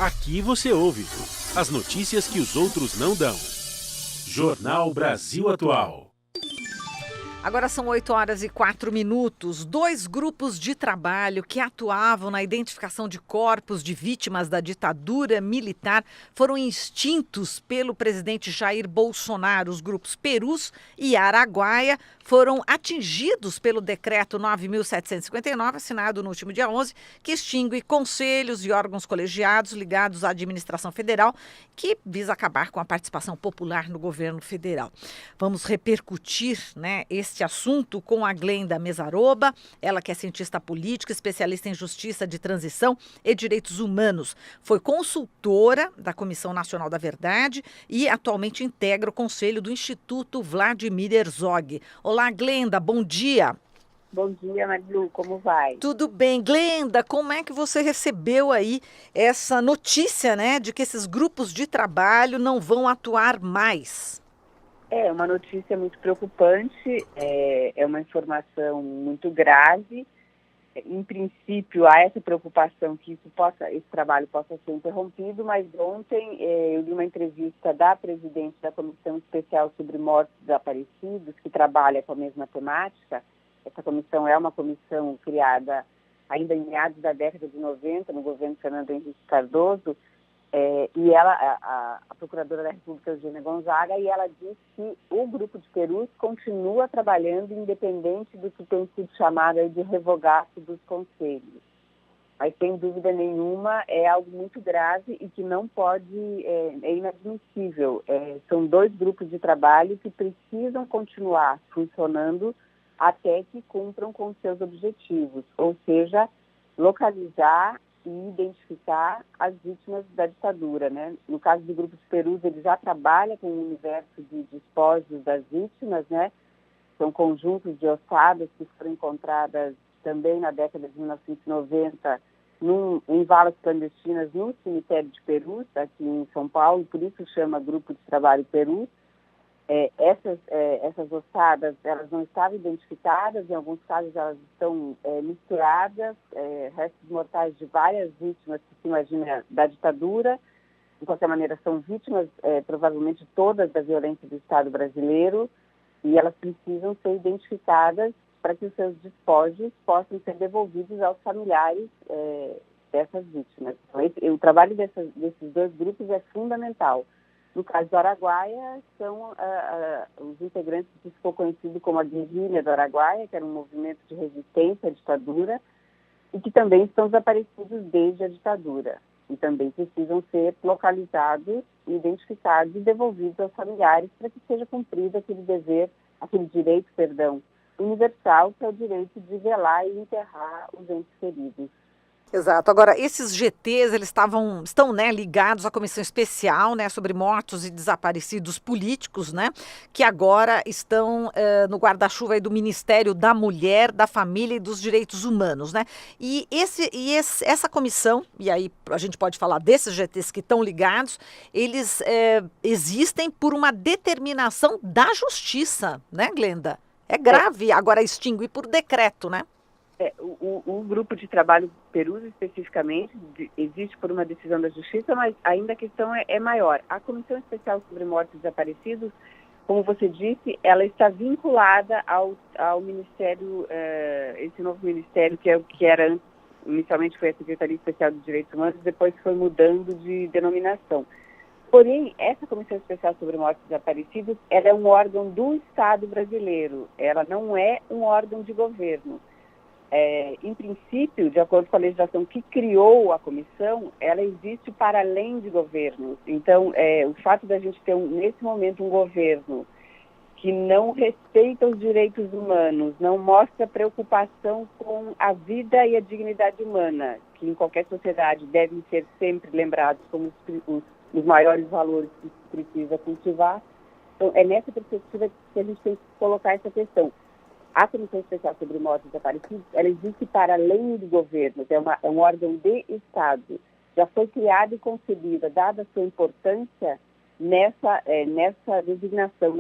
Aqui você ouve as notícias que os outros não dão. Jornal Brasil Atual. Agora são 8h04. 2 grupos de trabalho que atuavam na identificação de corpos de vítimas da ditadura militar foram extintos pelo presidente Jair Bolsonaro. Os grupos Perus e Araguaia foram atingidos pelo decreto 9.759, assinado no último dia 11, que extingue conselhos e órgãos colegiados ligados à administração federal, que visa acabar com a participação popular no governo federal. Vamos repercutir, este assunto com a Glenda Mesaroba, ela que é cientista política, especialista em justiça de transição e direitos humanos. Foi consultora da Comissão Nacional da Verdade e atualmente integra o conselho do Instituto Vladimir Herzog. Olá, Glenda, bom dia. Bom dia, Marilu, como vai? Tudo bem. Glenda, como é que você recebeu aí essa notícia, de que esses grupos de trabalho não vão atuar mais? É uma notícia muito preocupante, é uma informação muito grave. Em princípio, há essa preocupação que esse trabalho possa ser interrompido, mas ontem eu li uma entrevista da presidente da Comissão Especial sobre Mortos Desaparecidos, que trabalha com a mesma temática. Essa comissão é uma comissão criada ainda em meados da década de 90, no governo Fernando Henrique Cardoso, e ela, a Procuradora da República, Eugênia Gonzaga, e ela diz que o Grupo de Perus continua trabalhando independente do que tem sido chamado de revogaço dos conselhos. Mas, sem dúvida nenhuma, é algo muito grave e que não pode, é inadmissível. São 2 grupos de trabalho que precisam continuar funcionando até que cumpram com seus objetivos, ou seja, localizar e identificar as vítimas da ditadura, No caso do Grupo de Perus, ele já trabalha com o universo de despojos das vítimas, São conjuntos de ossadas que foram encontradas também na década de 1990 em valas clandestinas no cemitério de Perus, aqui em São Paulo, por isso chama Grupo de Trabalho Perus. Essas ossadas, elas não estavam identificadas, em alguns casos elas estão misturadas, restos mortais de várias vítimas que se imagina da ditadura. De qualquer maneira, são vítimas, provavelmente todas, da violência do Estado brasileiro, e elas precisam ser identificadas para que os seus despojos possam ser devolvidos aos familiares dessas vítimas. Então, o trabalho desses 2 grupos é fundamental. No caso do Araguaia, são os integrantes que ficou conhecido como a Guerrilha do Araguaia, que era um movimento de resistência à ditadura, e que também estão desaparecidos desde a ditadura. E também precisam ser localizados, identificados e devolvidos aos familiares para que seja cumprido aquele direito universal, que é o direito de velar e enterrar os entes queridos. Exato. Agora, esses GTs, eles estão ligados à comissão especial, sobre mortos e desaparecidos políticos, que agora estão no guarda-chuva aí do Ministério da Mulher, da Família e dos Direitos Humanos, E essa comissão, e aí a gente pode falar desses GTs que estão ligados, eles existem por uma determinação da Justiça, Glenda? É grave agora extinguir por decreto, O grupo de trabalho Perus, especificamente, existe por uma decisão da Justiça, mas ainda a questão é maior. A Comissão Especial sobre Mortos Desaparecidos, como você disse, ela está vinculada ao Ministério, esse novo Ministério, que era inicialmente foi a Secretaria Especial dos Direitos Humanos, depois foi mudando de denominação. Porém, essa Comissão Especial sobre Mortos Desaparecidos, ela é um órgão do Estado brasileiro, ela não é um órgão de governo. Em princípio, de acordo com a legislação que criou a comissão, ela existe para além de governos. Então, o fato da gente ter, nesse momento, um governo que não respeita os direitos humanos, não mostra preocupação com a vida e a dignidade humana, que em qualquer sociedade devem ser sempre lembrados como os maiores valores que se precisa cultivar. Então, é nessa perspectiva que a gente tem que colocar essa questão. A Comissão Especial sobre Mortos Desaparecidos, ela existe para além do governo, é um órgão de Estado. Já foi criada e concebida, dada a sua importância nessa designação,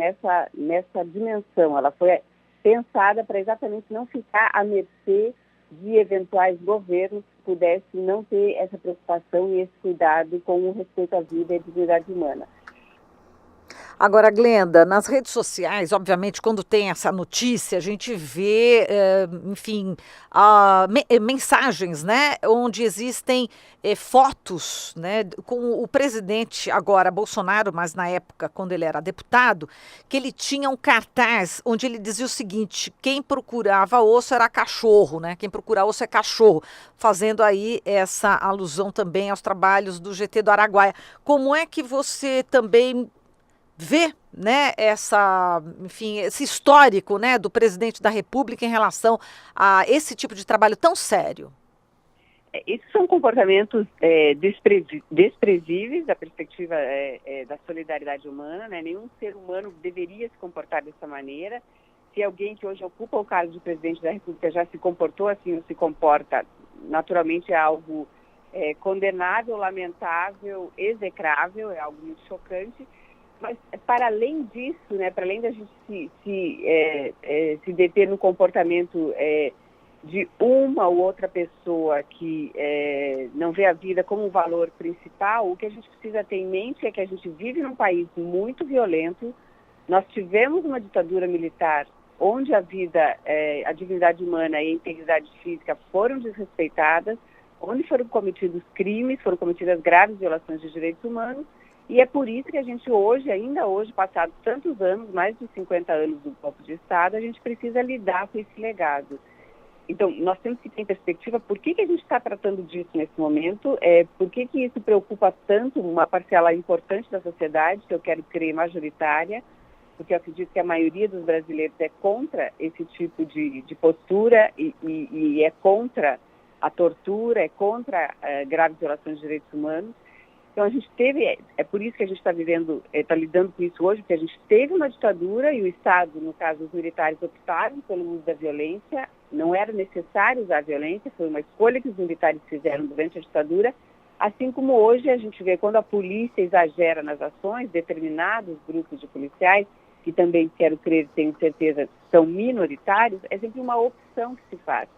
nessa dimensão. Ela foi pensada para exatamente não ficar à mercê de eventuais governos que pudessem não ter essa preocupação e esse cuidado com o respeito à vida e à dignidade humana. Agora, Glenda, nas redes sociais, obviamente, quando tem essa notícia, a gente vê, enfim, mensagens, né, onde existem fotos, né, com o presidente agora, Bolsonaro, mas na época, quando ele era deputado, que ele tinha um cartaz onde ele dizia o seguinte: quem procurava osso era cachorro, né, quem procura osso é cachorro, fazendo aí essa alusão também aos trabalhos do GT do Araguaia. Como é que você também vê, né, enfim, esse histórico, né, do presidente da República em relação a esse tipo de trabalho tão sério? Esses são comportamentos desprezíveis da perspectiva da solidariedade humana, né? Nenhum ser humano deveria se comportar dessa maneira. Se alguém que hoje ocupa o cargo de presidente da República já se comportou assim ou se comporta, naturalmente é algo condenável, lamentável, execrável, é algo muito chocante. Mas, para além disso, né, para além da gente se deter no comportamento de uma ou outra pessoa que não vê a vida como um valor principal, o que a gente precisa ter em mente é que a gente vive num país muito violento. Nós tivemos uma ditadura militar onde a vida, a dignidade humana e a integridade física foram desrespeitadas, onde foram cometidos crimes, foram cometidas graves violações de direitos humanos. E é por isso que a gente ainda hoje, passados tantos anos, mais de 50 anos do golpe de Estado, a gente precisa lidar com esse legado. Então, nós temos que ter em perspectiva por que a gente está tratando disso nesse momento, por que isso preocupa tanto uma parcela importante da sociedade, que eu quero crer majoritária, porque eu acredito que a maioria dos brasileiros é contra esse tipo de postura e é contra a tortura, é contra graves violações de direitos humanos. Então, a gente teve, é por isso que a gente está lidando com isso hoje, porque a gente teve uma ditadura e o Estado, no caso, os militares optaram pelo uso da violência, não era necessário usar a violência, foi uma escolha que os militares fizeram durante a ditadura, assim como hoje a gente vê quando a polícia exagera nas ações, determinados grupos de policiais, que também, quero crer, tenho certeza, são minoritários, é sempre uma opção que se faz.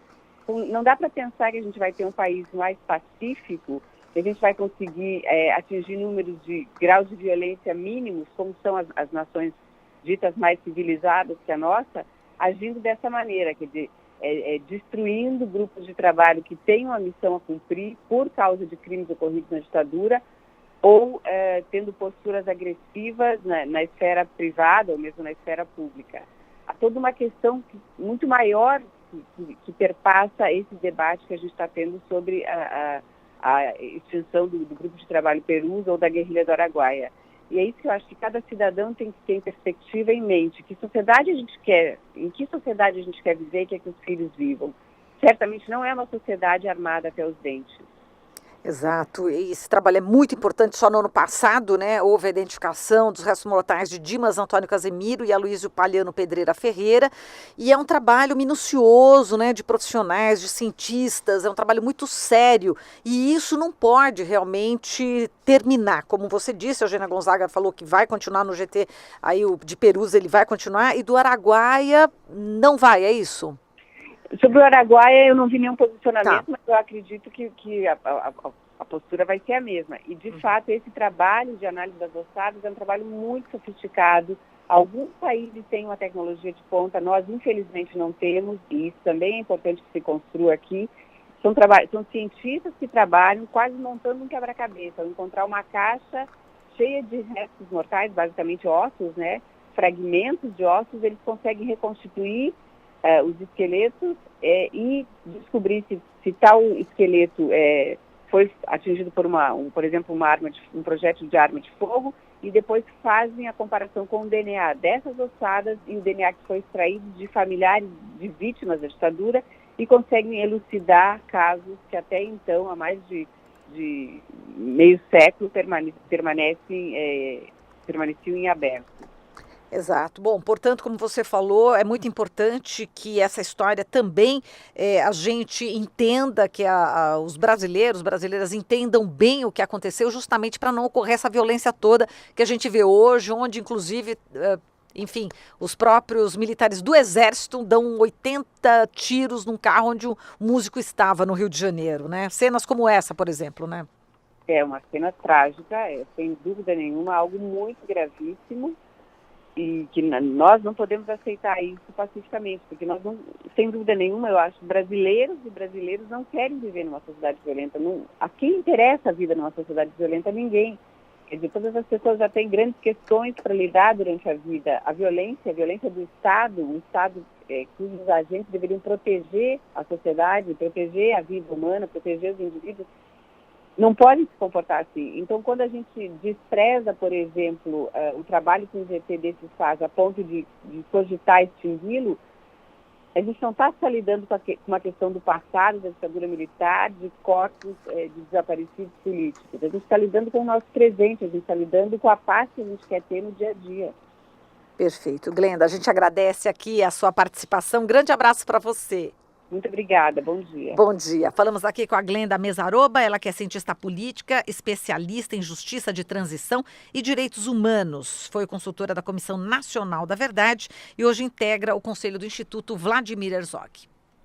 Então, não dá para pensar que a gente vai ter um país mais pacífico, a gente vai conseguir atingir números de graus de violência mínimos, como são as nações ditas mais civilizadas que a nossa, agindo dessa maneira, quer dizer, destruindo grupos de trabalho que têm uma missão a cumprir por causa de crimes ocorridos na ditadura, ou tendo posturas agressivas na esfera privada ou mesmo na esfera pública. Há toda uma questão muito maior que perpassa esse debate que a gente está tendo sobre a extinção do grupo de trabalho Perus ou da guerrilha do Araguaia. E é isso que eu acho que cada cidadão tem que ter em perspectiva em mente. Que sociedade a gente quer, em que sociedade a gente quer viver e quer que os filhos vivam. Certamente não é uma sociedade armada até os dentes. Exato, e esse trabalho é muito importante. Só no ano passado, né, houve a identificação dos restos mortais de Dimas Antônio Casemiro e Aloísio Palhano Pedreira Ferreira, e é um trabalho minucioso, né, de profissionais, de cientistas, é um trabalho muito sério, e isso não pode realmente terminar. Como você disse, a Eugênia Gonzaga falou que vai continuar no GT, aí o de Perus ele vai continuar, e do Araguaia não vai, é isso? Sobre o Araguaia, eu não vi nenhum posicionamento, Tá. mas eu acredito que a postura vai ser a mesma. E, de fato, esse trabalho de análise das ossadas é um trabalho muito sofisticado. Alguns países têm uma tecnologia de ponta, nós, infelizmente, não temos, e isso também é importante que se construa aqui. São cientistas que trabalham quase montando um quebra-cabeça, ao encontrar uma caixa cheia de restos mortais, basicamente ossos, né? Fragmentos de ossos, eles conseguem reconstituir os esqueletos e descobrir se tal esqueleto foi atingido por por exemplo, um projétil de arma de fogo, e depois fazem a comparação com o DNA dessas ossadas e o DNA que foi extraído de familiares de vítimas da ditadura, e conseguem elucidar casos que até então, há mais de meio século, permaneciam em aberto. Exato. Bom, portanto, como você falou, é muito importante que essa história também a gente entenda, que os brasileiras entendam bem o que aconteceu, justamente para não ocorrer essa violência toda que a gente vê hoje, onde, inclusive, enfim, os próprios militares do Exército dão 80 tiros num carro onde o músico estava no Rio de Janeiro, né? Cenas como essa, por exemplo, né? É uma cena trágica, sem dúvida nenhuma, algo muito gravíssimo e que nós não podemos aceitar isso pacificamente, porque nós não, sem dúvida nenhuma, eu acho, brasileiros e brasileiros não querem viver numa sociedade violenta. Não, a quem interessa a vida numa sociedade violenta? Ninguém. Quer dizer, todas as pessoas já têm grandes questões para lidar durante a vida. A violência do Estado, o Estado cujos agentes deveriam proteger a sociedade, proteger a vida humana, proteger os indivíduos, não pode se comportar assim. Então, quando a gente despreza, por exemplo, o trabalho que o GT desses faz a ponto de cogitar extingui-lo, a gente não está só lidando com uma questão do passado, da ditadura militar, de corpos de desaparecidos políticos. A gente está lidando com o nosso presente, a gente está lidando com a paz que a gente quer ter no dia a dia. Perfeito. Glenda, a gente agradece aqui a sua participação. Um grande abraço para você. Muito obrigada, bom dia. Bom dia. Falamos aqui com a Glenda Mesaroba, ela que é cientista política, especialista em justiça de transição e direitos humanos. Foi consultora da Comissão Nacional da Verdade e hoje integra o conselho do Instituto Vladimir Herzog.